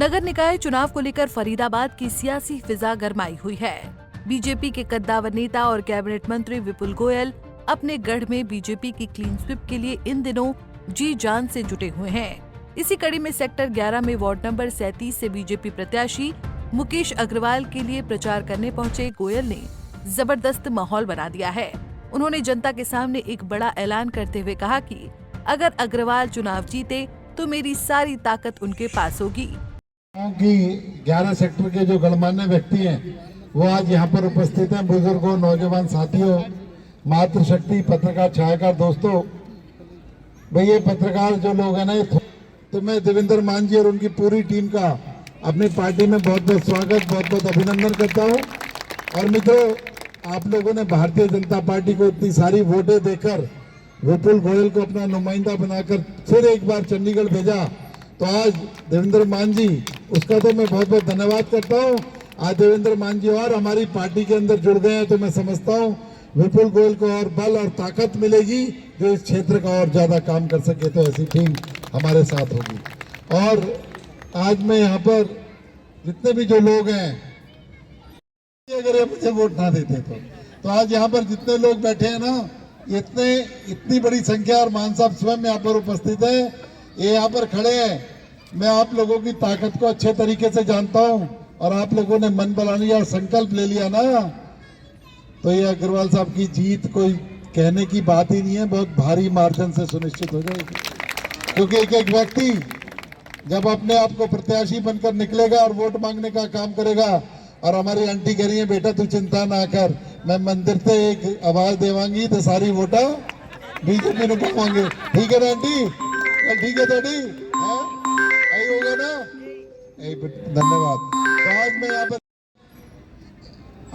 नगर निकाय चुनाव को लेकर फरीदाबाद की सियासी फिजा गरमाई हुई है। बीजेपी के कद्दावर नेता और कैबिनेट मंत्री विपुल गोयल अपने गढ़ में बीजेपी की क्लीन स्वीप के लिए इन दिनों जी जान से जुटे हुए हैं। इसी कड़ी में सेक्टर 11 में वार्ड नंबर 37 से बीजेपी प्रत्याशी मुकेश अग्रवाल के लिए प्रचार करने पहुंचे गोयल ने जबरदस्त माहौल बना दिया है। उन्होंने जनता के सामने एक बड़ा ऐलान करते हुए कहा कि अगर अग्रवाल चुनाव जीते तो मेरी सारी ताकत उनके पास होगी। कि 11 सेक्टर के जो गणमान्य व्यक्ति हैं वो आज यहाँ पर उपस्थित हैं। बुजुर्गों, नौजवान साथियों, मातृशक्ति, पत्रकार, छायाकार दोस्तों, भाई ये पत्रकार जो लोग हैं ना, तो मैं देवेंद्र मान जी और उनकी पूरी टीम का अपनी पार्टी में बहुत बहुत स्वागत, बहुत बहुत अभिनंदन करता हूँ। और मित्रों, आप लोगों ने भारतीय जनता पार्टी को इतनी सारी वोटें देकर विपुल गोयल को अपना नुमाइंदा बनाकर फिर एक बार चंडीगढ़ भेजा, तो आज देवेंद्र मान जी, उसका तो मैं बहुत बहुत धन्यवाद करता हूँ। आज देवेंद्र मान जी और हमारी पार्टी के अंदर जुड़ गए हैं, तो मैं समझता हूँ विपुल गोयल को और बल और ताकत मिलेगी जो इस क्षेत्र का और ज्यादा काम कर सके। तो ऐसी टीम हमारे साथ होगी। और आज मैं यहाँ पर जितने भी जो लोग हैं, अगर ये मुझे वोट ना देते तो आज यहाँ पर जितने लोग बैठे हैं ना, इतनी बड़ी संख्या, और मान साहब स्वयं यहाँ पर उपस्थित है, ये यहाँ पर खड़े हैं। मैं आप लोगों की ताकत को अच्छे तरीके से जानता हूँ, और आप लोगों ने मन बना लिया और संकल्प ले लिया ना, तो ये अग्रवाल साहब की जीत कोई कहने की बात ही नहीं है, बहुत भारी मार्जिन से सुनिश्चित हो जाएगी। क्योंकि एक एक व्यक्ति जब अपने आप को प्रत्याशी बनकर निकलेगा और वोट मांगने का काम करेगा, और हमारी आंटी कह रही है बेटा तू चिंता ना कर, मैं मंदिर से एक आवाज देवांगी तो सारी वोटा बीजेपी ने पावांगे। ठीक है ना आंटी? ठीक है दादी, आई होगा ना? धन्यवाद। तो आज मैं यहाँ पर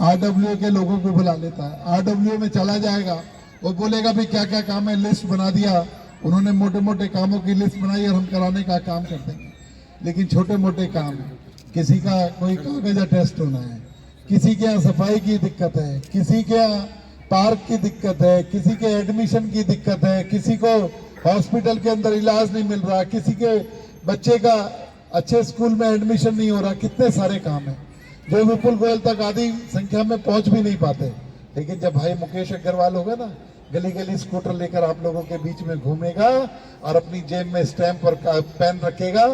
RWA के लोगों को बुला लेता है। RWA में चला जाएगा, वो बोलेगा भी क्या क्या काम है, लिस्ट बना दिया उन्होंने, मोटे मोटे कामों की लिस्ट बनाई और हम कराने का काम कर देंगे। लेकिन छोटे मोटे काम, किसी का कोई कागज टेस्ट होना है, किसी के यहाँ सफाई की दिक्कत है, किसी के यहाँ पार्क की दिक्कत है, किसी के एडमिशन की दिक्कत है, किसी को हॉस्पिटल के अंदर इलाज नहीं मिल रहा, किसी के बच्चे का अच्छे स्कूल में एडमिशन नहीं हो रहा, कितने सारे काम हैं जो विपुल गोयल तक आधी संख्या में पहुंच भी नहीं पाते। लेकिन जब भाई मुकेश अग्रवाल होगा ना, गली गली स्कूटर लेकर आप लोगों के बीच में घूमेगा और अपनी जेब में स्टैंप और पेन रखेगा,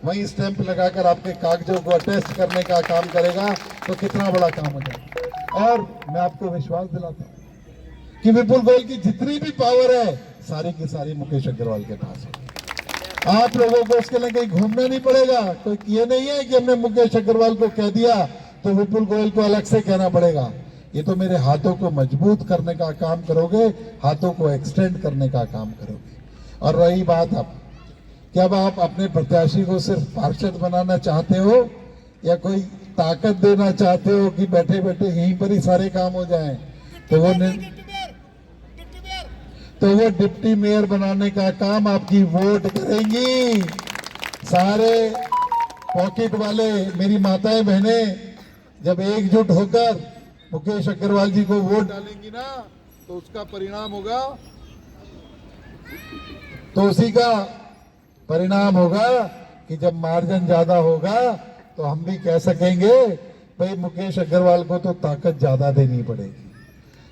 वहीं स्टैंप लगाकर आपके कागजों को अटेस्ट करने का काम करेगा, तो कितना बड़ा काम हो जाएगा। और मैं आपको विश्वास दिलाता हूँ कि विपुल गोयल की जितनी भी पावर है सारी की सारी मुकेश अग्रवाल के पास है। आप लोगों को उसके लिए कहीं घूमना नहीं पड़ेगा। तो ये नहीं है कि हमने मुकेश अग्रवाल को कह दिया तो विपुल गोयल को अलग से कहना पड़ेगा। ये तो मेरे हाथों को मजबूत करने का काम करोगे, हाथों को एक्सटेंड करने का काम करोगे। और रही बात अब कि अब आप अपने प्रत्याशी को सिर्फ पार्षद बनाना चाहते हो या कोई ताकत देना चाहते हो कि बैठे बैठे यहीं पर ही सारे काम हो जाएं, तो वो डिप्टी मेयर बनाने का काम आपकी वोट करेंगी। सारे पॉकेट वाले मेरी माताएं बहनें जब एकजुट होकर मुकेश अग्रवाल जी को वोट डालेंगी ना, तो उसका परिणाम होगा, तो उसी का परिणाम होगा कि जब मार्जिन ज्यादा होगा तो हम भी कह सकेंगे भाई मुकेश अग्रवाल को तो ताकत ज्यादा देनी पड़ेगी।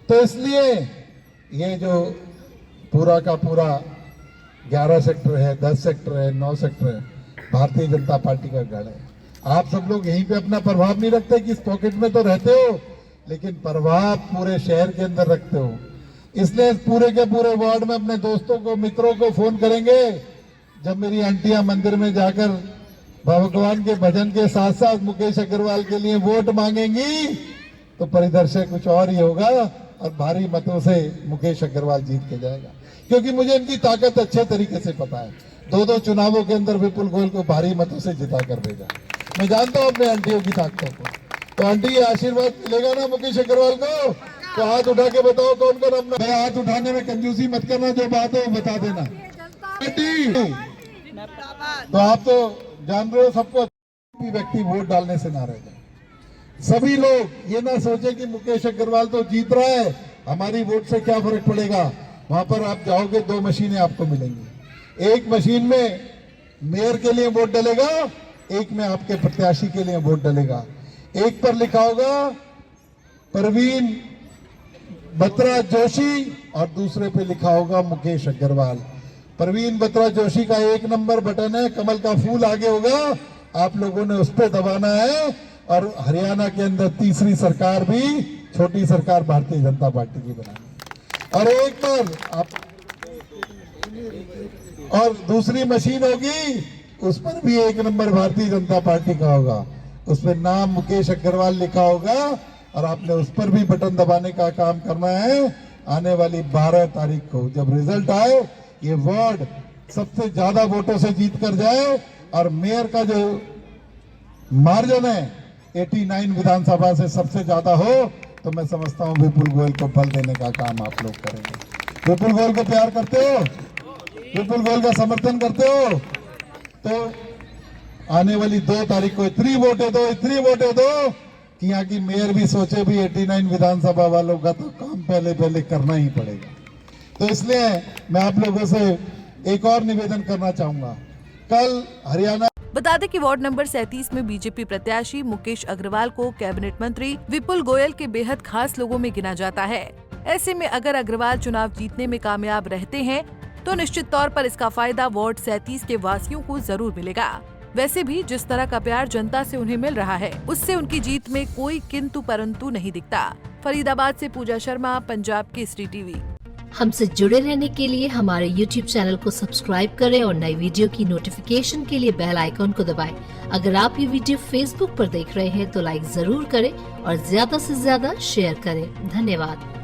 तो इसलिए ये जो पूरा का पूरा 11 सेक्टर है, 10 सेक्टर है, 9 सेक्टर है, भारतीय जनता पार्टी का गढ़ है। आप सब लोग यहीं पे अपना प्रभाव नहीं रखते कि इस पॉकेट में तो रहते हो, लेकिन प्रभाव पूरे शहर के अंदर रखते हो। इसलिए पूरे के पूरे वार्ड में अपने दोस्तों को, मित्रों को फोन करेंगे। जब मेरी आंटियां मंदिर में जाकर भगवान के भजन के साथ साथ मुकेश अग्रवाल के लिए वोट मांगेंगी, तो परिदृश्य कुछ और ही होगा और भारी मतों से मुकेश अग्रवाल जीत के जाएगा। क्योंकि मुझे इनकी ताकत अच्छे तरीके से पता है। दो चुनावों के अंदर विपुल गोयल को भारी मतों से जिता कर भेजा। मैं जानता हूं अपने आंटियों की ताकतों को। तो आंटी, ये आशीर्वाद मिलेगा ना मुकेश अग्रवाल को? तो हाथ उठा के बताओ कौन कौन अपना। मैं हाथ उठाने में कंजूसी मत करना, जो बात है वो बता देना। तो आप तो जान रहे हो, सबको व्यक्ति वोट डालने से ना रह जाए। सभी लोग ये ना सोचे कि मुकेश अग्रवाल तो जीत रहा है, हमारी वोट से क्या फर्क पड़ेगा। वहां पर आप जाओगे, 2 मशीनें आपको मिलेंगी। एक मशीन में मेयर के लिए वोट डलेगा एक में आपके प्रत्याशी के लिए वोट डलेगा। एक पर लिखा होगा परवीन बत्रा जोशी और दूसरे पे लिखा होगा मुकेश अग्रवाल। परवीन बत्रा जोशी का 1 नंबर बटन है, कमल का फूल आगे होगा, आप लोगों ने उस पर दबाना है। और हरियाणा के अंदर तीसरी सरकार भी, छोटी सरकार भारतीय जनता पार्टी की बनानी है। और एक पर आप और दूसरी मशीन होगी, उस पर भी 1 नंबर भारतीय जनता पार्टी का होगा, उस पर नाम मुकेश अग्रवाल लिखा होगा और आपने उस पर भी बटन दबाने का काम करना है। आने वाली 12 तारीख को जब रिजल्ट आए, ये वार्ड सबसे ज्यादा वोटों से जीत कर जाए और मेयर का जो मार्जिन है 89 विधानसभा से सबसे ज्यादा हो, तो मैं समझता हूं विपुल गोयल को बल देने का काम आप लोग करेंगे। विपुल गोयल को प्यार करते हो, विपुल गोयल का समर्थन करते हो, तो आने वाली 2 तारीख को इतनी वोटें दो कि यहाँ की मेयर भी सोचे भी 89 विधानसभा वालों का तो काम पहले करना ही पड़ेगा। तो इसलिए मैं आप लोगों से एक और निवेदन करना चाहूंगा। कल हरियाणा बता दें कि वार्ड नंबर 37 में बीजेपी प्रत्याशी मुकेश अग्रवाल को कैबिनेट मंत्री विपुल गोयल के बेहद खास लोगों में गिना जाता है। ऐसे में अगर अग्रवाल चुनाव जीतने में कामयाब रहते हैं तो निश्चित तौर पर इसका फायदा वार्ड 37 के वासियों को जरूर मिलेगा। वैसे भी जिस तरह का प्यार जनता से उन्हें मिल रहा है, उससे उनकी जीत में कोई किंतु परंतु नहीं दिखता। फरीदाबाद से पूजा शर्मा, पंजाब केसरी टीवी। हमसे जुड़े रहने के लिए हमारे YouTube चैनल को सब्सक्राइब करें और नई वीडियो की नोटिफिकेशन के लिए बेल आइकॉन को दबाएं। अगर आप ये वीडियो Facebook पर देख रहे हैं तो लाइक जरूर करें और ज्यादा से ज्यादा शेयर करें। धन्यवाद।